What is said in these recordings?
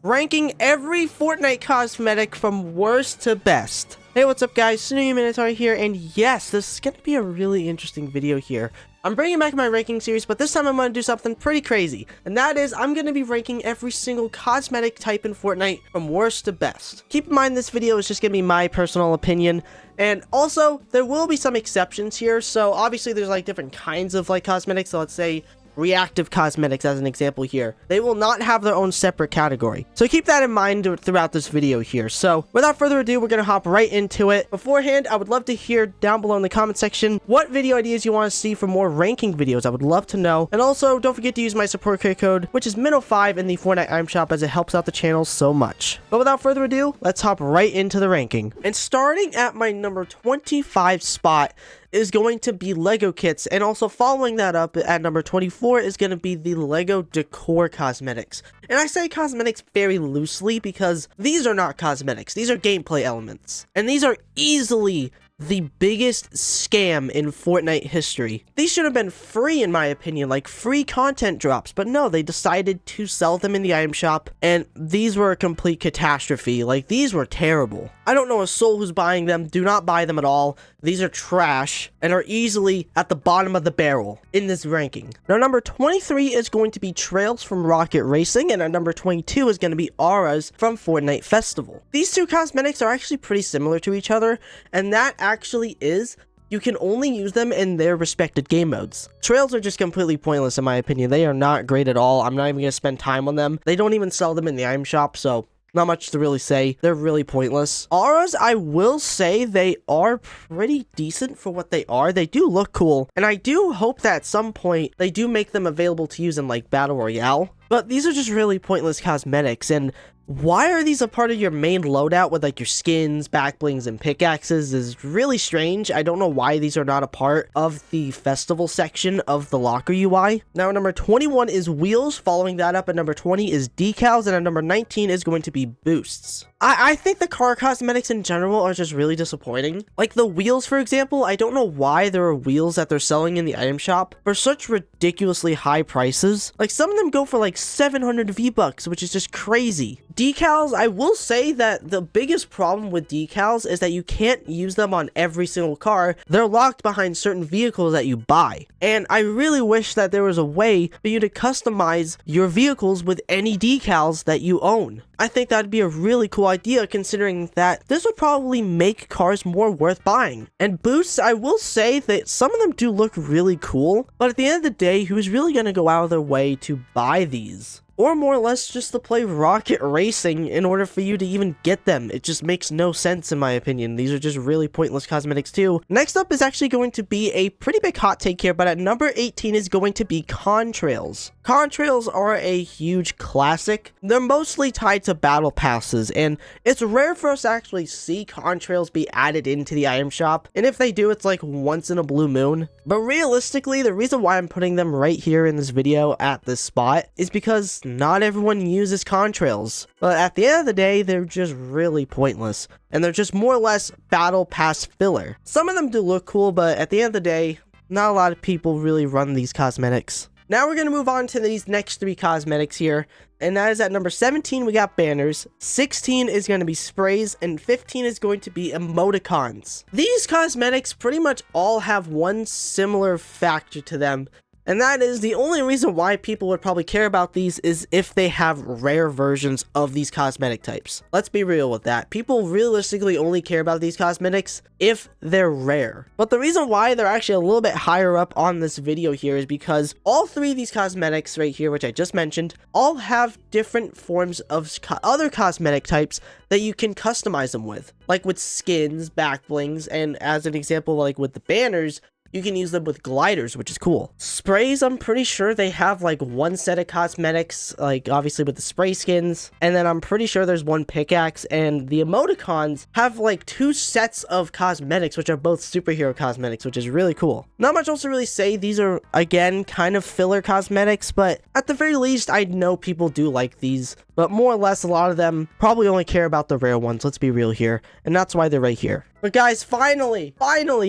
ranking every Fortnite cosmetic from worst to best. Hey, what's up guys, Snooty Minotaur here, and yes, this is going to be a really interesting video here. I'm bringing back my ranking series, but this time I'm going to do something pretty crazy, and that is I'm going to be ranking every single cosmetic type in Fortnite from worst to best. Keep in mind this video is just going to be my personal opinion, and also there will be some exceptions here. So obviously there's like different kinds of like cosmetics, so let's say reactive cosmetics as an example here. They will not have their own separate category. So keep that in mind throughout this video here. So without further ado, we're going to hop right into it. Beforehand, I would love to hear down below in the comment section what video ideas you want to see for more ranking videos. I would love to know. And also don't forget to use my support code, which is Minnow5 in the Fortnite item shop, as it helps out the channel so much. But without further ado, let's hop right into the ranking. And starting at my number 25 spot is going to be Lego kits, and also following that up at number 24 is going to be the Lego decor cosmetics. And I say cosmetics very loosely because these are not cosmetics, these are gameplay elements, and these are easily the biggest scam in Fortnite history. These should have been free in my opinion, like free content drops, but no, they decided to sell them in the item shop, and these were a complete catastrophe. Like, these were terrible. I don't know a soul who's buying them. Do not buy them at all. These are trash and are easily at the bottom of the barrel in this ranking. Now, number 23 is going to be Trails from Rocket Racing, and at number 22 is going to be Auras from Fortnite Festival. These two cosmetics are actually pretty similar to each other, and that actually is you can only use them in their respected game modes. Trails are just completely pointless in my opinion. They are not great at all. I'm not even going to spend time on them. They don't even sell them in the item shop, so not much to really say. They're really pointless. Auras, I will say they are pretty decent for what they are. They do look cool, and I do hope that at some point they do make them available to use in like Battle Royale. But these are just really pointless cosmetics, and why are these a part of your main loadout with like your skins, back blings, and pickaxes is really strange. I don't know why these are not a part of the festival section of the locker UI. Now, number 21 is wheels. Following that up at number 20 is decals, and at number 19 is going to be boosts. I think the car cosmetics in general are just really disappointing. Like the wheels, for example, I don't know why there are wheels that they're selling in the item shop for such ridiculously high prices. Like, some of them go for like 700 V-Bucks, which is just crazy. Decals, I will say that the biggest problem with decals is that you can't use them on every single car. They're locked behind certain vehicles that you buy. And I really wish that there was a way for you to customize your vehicles with any decals that you own. I think that'd be a really cool idea, considering that this would probably make cars more worth buying. And boosts, I will say that some of them do look really cool, but at the end of the day, who's really going to go out of their way to buy these? Or more or less just to play rocket racing in order for you to even get them. It just makes no sense in my opinion. These are just really pointless cosmetics too. Next up is actually going to be a pretty big hot take here, but at number 18 is going to be Contrails. Contrails are a huge classic. They're mostly tied to battle passes, and it's rare for us to actually see Contrails be added into the item shop. And if they do, it's like once in a blue moon. But realistically, the reason why I'm putting them right here in this video at this spot is because not everyone uses Contrails. But at the end of the day, they're just really pointless, and they're just more or less battle pass filler. Some of them do look cool, but at the end of the day, not a lot of people really run these cosmetics. Now we're going to move on to these next three cosmetics here, and that is at number 17 we got banners, 16 is going to be sprays, and 15 is going to be emoticons. These cosmetics pretty much all have one similar factor to them, and that is the only reason why people would probably care about these is if they have rare versions of these cosmetic types. Let's be real with that. People realistically only care about these cosmetics if they're rare. But the reason why they're actually a little bit higher up on this video here is because all three of these cosmetics right here, which I just mentioned, all have different forms of other cosmetic types that you can customize them with. Like with skins, back blings, and as an example, like with the banners, you can use them with gliders, which is cool. Sprays, I'm pretty sure they have like one set of cosmetics, like obviously with the spray skins, and then I'm pretty sure there's one pickaxe, and the emoticons have like two sets of cosmetics, which are both superhero cosmetics, which is really cool. Not much else to really say. These are, again, kind of filler cosmetics, but at the very least, I know people do like these. But more or less, a lot of them probably only care about the rare ones, let's be real here, and that's why they're right here. But guys, finally,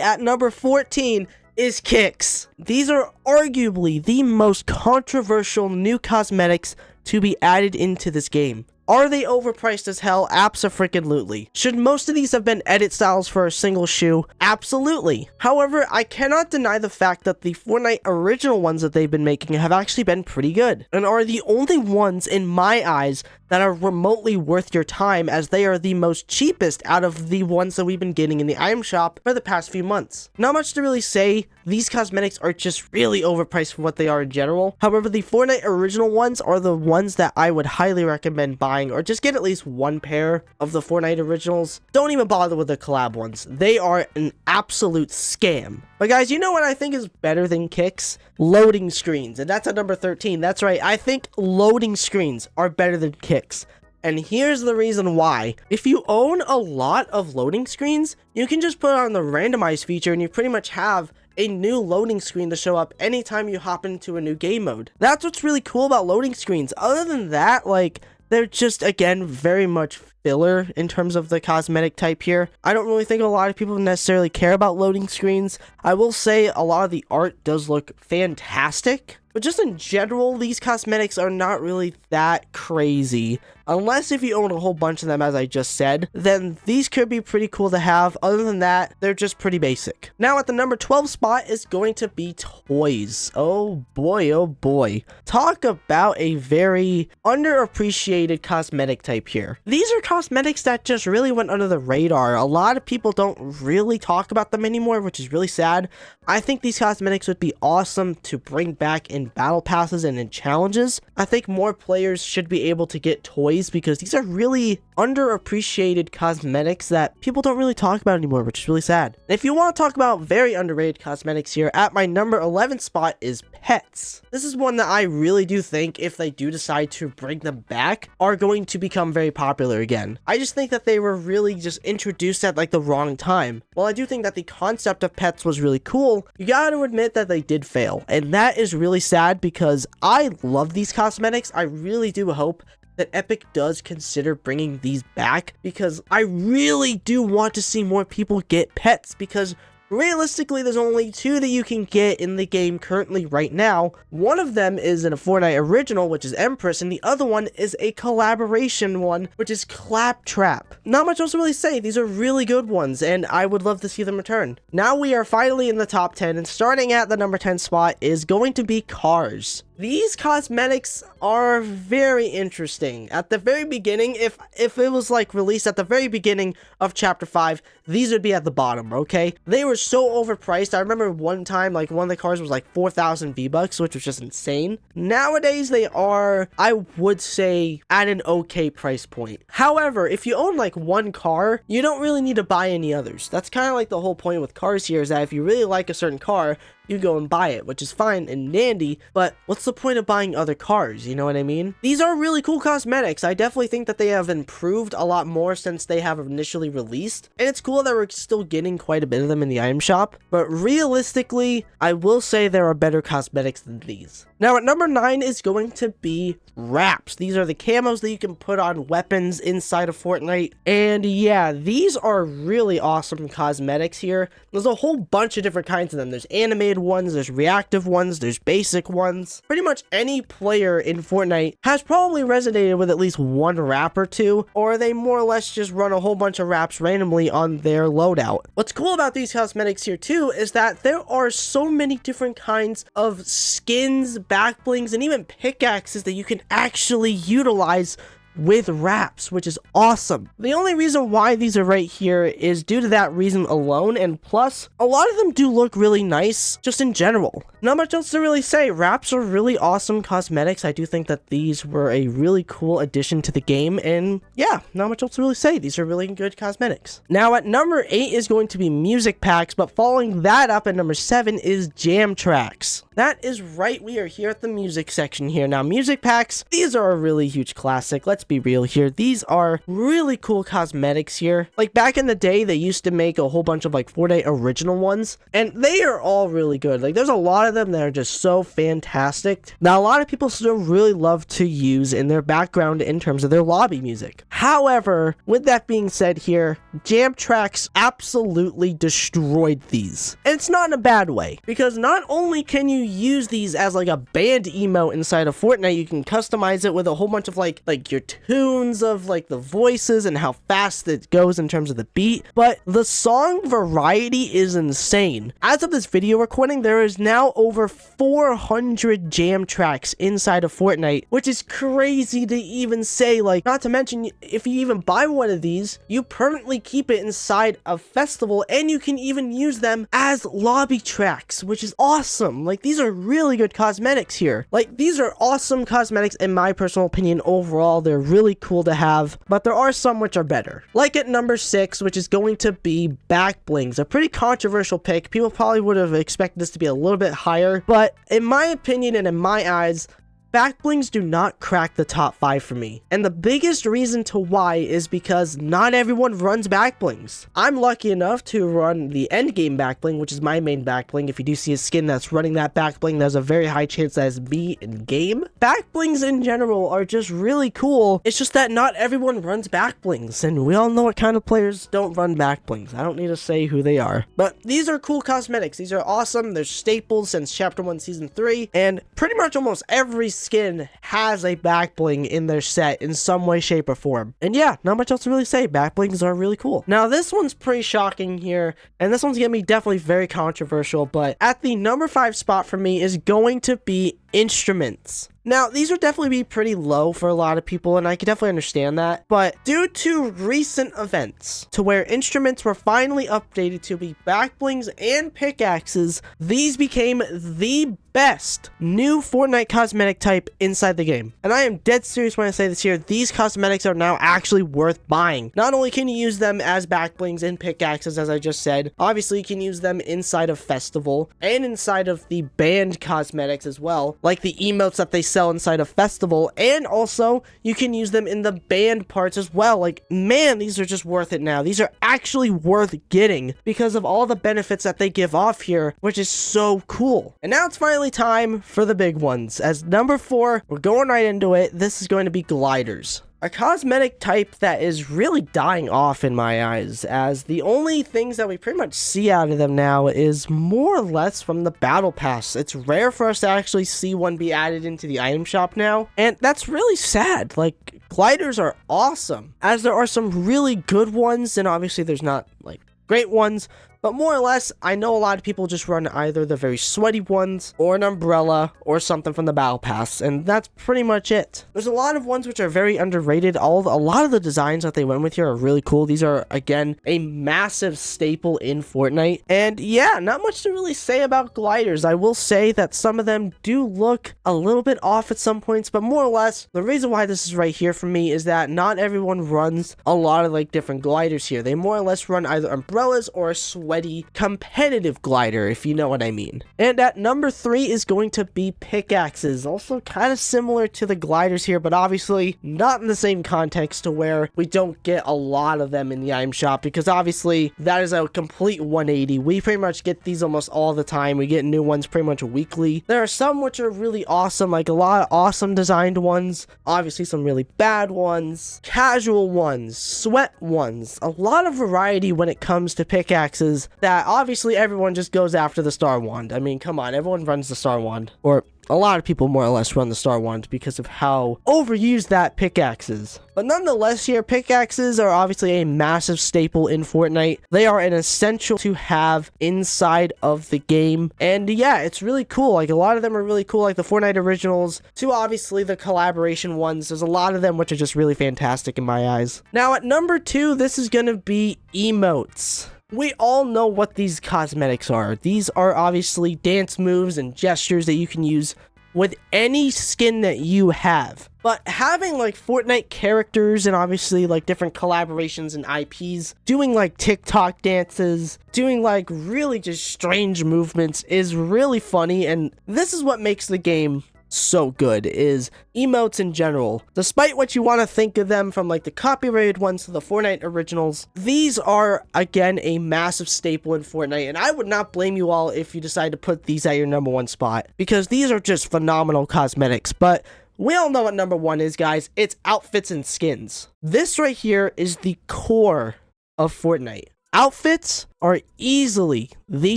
at number 14 is kicks. These are arguably the most controversial new cosmetics to be added into this game. Are they overpriced as hell? Abso-freaking-lutely. Should most of these have been edit styles for a single shoe? Absolutely. However, I cannot deny the fact that the Fortnite original ones that they've been making have actually been pretty good, and are the only ones in my eyes that are remotely worth your time, as they are the most cheapest out of the ones that we've been getting in the item shop for the past few months. Not much to really say. These cosmetics are just really overpriced for what they are in general. However, the Fortnite original ones are the ones that I would highly recommend buying, or just get at least one pair of the Fortnite originals. Don't even bother with the collab ones. They are an absolute scam. But guys, you know what I think is better than kicks? Loading screens. And that's at number 13. That's right. I think loading screens are better than kicks. And here's the reason why. If you own a lot of loading screens, you can just put on the randomize feature and you pretty much have a new loading screen to show up anytime you hop into a new game mode. That's what's really cool about loading screens. Other than that, like, they're just, again, very much filler in terms of the cosmetic type here. I don't really think a lot of people necessarily care about loading screens. I will say a lot of the art does look fantastic, but just in general, these cosmetics are not really that crazy. Unless if you own a whole bunch of them, as I just said, then these could be pretty cool to have. Other than that, they're just pretty basic. Now at the number 12 spot is going to be toys. Oh boy, oh boy. Talk about a very underappreciated cosmetic type here. These are cosmetics that just really went under the radar. A lot of people don't really talk about them anymore, which is really sad. I think these cosmetics would be awesome to bring back in battle passes and in challenges. I think more players should be able to get toys, because these are really underappreciated cosmetics that people don't really talk about anymore, which is really sad. And if you want to talk about very underrated cosmetics here, at my number 11 spot is pets. This is one that I really do think, if they do decide to bring them back, are going to become very popular again. I just think that they were really just introduced at like the wrong time. While I do think that the concept of pets was really cool, you gotta admit that they did fail. And that is really sad, because I love these cosmetics. I really do hope that Epic does consider bringing these back, because I really do want to see more people get pets, because realistically, there's only two that you can get in the game currently right now. One of them is in a Fortnite original, which is Empress, and the other one is a collaboration one, which is Claptrap. Not much else to really say. These are really good ones, and I would love to see them return. Now we are finally in the top 10, and starting at the number 10 spot is going to be Cars. These cosmetics are very interesting. At the very beginning, if it was like released at the very beginning of chapter 5, these would be at the bottom, okay? They were so overpriced. I remember one time, like, one of the cars was like 4,000 V-Bucks, which was just insane. Nowadays, they are, I would say, at an okay price point. However, if you own like one car, you don't really need to buy any others. That's kind of like the whole point with cars here, is that if you really like a certain car, you go and buy it, which is fine and dandy, but what's the point of buying other cars, you know what I mean? These are really cool cosmetics. I definitely think that they have improved a lot more since they have initially released, and it's cool that we're still getting quite a bit of them in the item shop, but realistically, I will say there are better cosmetics than these. Now at number 9 is going to be wraps. These are the camos that you can put on weapons inside of Fortnite, and yeah, these are really awesome cosmetics here. There's a whole bunch of different kinds of them. There's animated ones, there's reactive ones, there's basic ones. Pretty much any player in Fortnite has probably resonated with at least one wrap or two, or they more or less just run a whole bunch of wraps randomly on their loadout. What's cool about these cosmetics here too is that there are so many different kinds of skins, back blings, and even pickaxes that you can actually utilize with wraps, which is awesome. The only reason why these are right here is due to that reason alone, and plus, a lot of them do look really nice, just in general. Not much else to really say. Wraps are really awesome cosmetics. I do think that these were a really cool addition to the game, and yeah, not much else to really say. These are really good cosmetics. Now at number 8 is going to be music packs, but following that up at number 7 is jam tracks. That is right, we are here at the music section here. Now music packs, these are a really huge classic. Let's be real here. These are really cool cosmetics here. Like back in the day, they used to make a whole bunch of like Fortnite original ones, and they are all really good. Like there's a lot of them that are just so fantastic. Now a lot of people still really love to use in their background in terms of their lobby music. However, with that being said here, jam tracks absolutely destroyed these. And it's not in a bad way, because not only can you use these as like a band emote inside of Fortnite. You can customize it with a whole bunch of like your tunes of like the voices and how fast it goes in terms of the beat. But the song variety is insane. As of this video recording, there is now over 400 jam tracks inside of Fortnite, which is crazy to even say. Like, not to mention, if you even buy one of these, you permanently keep it inside a festival, and you can even use them as lobby tracks, which is awesome. Like, these are really good cosmetics here. Like, these are awesome cosmetics in my personal opinion. Overall, they're really cool to have, but there are some which are better. Like at number 6, which is going to be back blings, a pretty controversial pick. People probably would have expected this to be a little bit higher, but in my opinion and in my eyes, back blings do not crack the top 5 for me. And the biggest reason to why is because not everyone runs back blings. I'm lucky enough to run the end game back bling, which is my main back bling. If you do see a skin that's running that back bling, there's a very high chance that is me in game. Back blings in general are just really cool. It's just that not everyone runs back blings, and we all know what kind of players don't run back blings. I don't need to say who they are. But these are cool cosmetics. These are awesome. They're staples since Chapter 1 Season 3, and pretty much almost every skin has a back bling in their set in some way, shape, or form. And yeah, not much else to really say. Back blings are really cool. Now, this one's pretty shocking here, and this one's gonna be definitely very controversial, but at the number 5 spot for me is going to be instruments. Now, these would definitely be pretty low for a lot of people, and I can definitely understand that, but due to recent events to where instruments were finally updated to be back blings and pickaxes, these became the best new Fortnite cosmetic type inside the game. And I am dead serious when I say this here. These cosmetics are now actually worth buying. Not only can you use them as back blings and pickaxes, as I just said, obviously you can use them inside of Festival and inside of the band cosmetics as well, like the emotes that they sell inside of Festival, and also you can use them in the band parts as well. Like, man, these are just worth it now. These are actually worth getting because of all the benefits that they give off here, which is so cool. And now it's finally time for the big ones. As number 4, we're going right into it. This is going to be gliders. A cosmetic type that is really dying off in my eyes, as the only things that we pretty much see out of them now is more or less from the battle pass. It's rare for us to actually see one be added into the item shop now, and that's really sad. Like, gliders are awesome, as there are some really good ones, and obviously there's not like great ones, but more or less, I know a lot of people just run either the very sweaty ones, or an umbrella, or something from the battle pass, and that's pretty much it. There's a lot of ones which are very underrated. A lot of the designs that they went with here are really cool. These are, again, a massive staple in Fortnite. And yeah, not much to really say about gliders. I will say that some of them do look a little bit off at some points, but more or less, the reason why this is right here for me is that not everyone runs a lot of like different gliders here. They more or less run either umbrellas or a sweaty competitive glider, if you know what I mean. And at number 3 is going to be pickaxes. Also kind of similar to the gliders here, but obviously not in the same context to where we don't get a lot of them in the item shop, because obviously that is a complete 180. We pretty much get these almost all the time. We get new ones pretty much weekly. There are some which are really awesome, like a lot of awesome designed ones, obviously some really bad ones, casual ones, sweat ones, a lot of variety when it comes to pickaxes, that obviously everyone just goes after the star wand. I mean, come on, everyone runs the star wand, or a lot of people more or less run the star wand because of how overused that pickaxe is. But nonetheless here, pickaxes are obviously a massive staple in Fortnite. They are an essential to have inside of the game. And yeah, it's really cool. Like, a lot of them are really cool, like the Fortnite originals, to obviously the collaboration ones. There's a lot of them which are just really fantastic in my eyes. Now at number 2, this is gonna be emotes. We all know what these cosmetics are. These are obviously dance moves and gestures that you can use with any skin that you have. But having like Fortnite characters and obviously like different collaborations and IPs doing like TikTok dances, doing like really just strange movements is really funny, and this is what makes the game so good, is emotes in general. Despite what you want to think of them, from like the copyrighted ones to the Fortnite originals, these are again a massive staple in Fortnite, and I would not blame you all if you decide to put these at your number 1 spot, because these are just phenomenal cosmetics. But we all know what number 1 is, guys. It's outfits and skins. This right here is the core of Fortnite. Outfits are easily the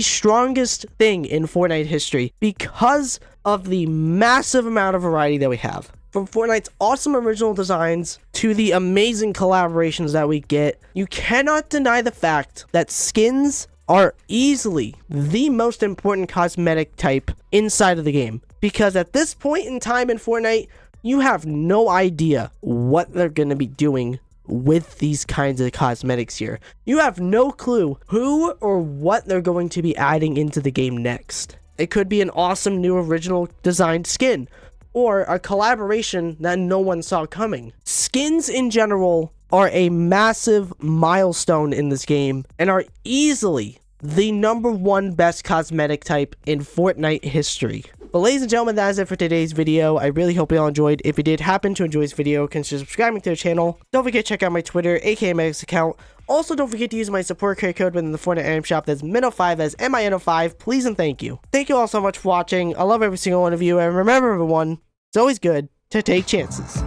strongest thing in Fortnite history because of the massive amount of variety that we have. From Fortnite's awesome original designs to the amazing collaborations that we get, you cannot deny the fact that skins are easily the most important cosmetic type inside of the game. Because at this point in time in Fortnite, you have no idea what they're going to be doing with these kinds of cosmetics here. You have no clue who or what they're going to be adding into the game next. It could be an awesome new original designed skin, or a collaboration that no one saw coming. Skins in general are a massive milestone in this game and are easily the #1 best cosmetic type in Fortnite history. But ladies and gentlemen, that is it for today's video. I really hope you all enjoyed. If you did happen to enjoy this video, consider subscribing to the channel. Don't forget to check out my Twitter, aka my account. Also, don't forget to use my support code within the Fortnite item shop. That's Minnow5, that's MINO5. Please and thank you. Thank you all so much for watching. I love every single one of you. And remember, everyone, it's always good to take chances.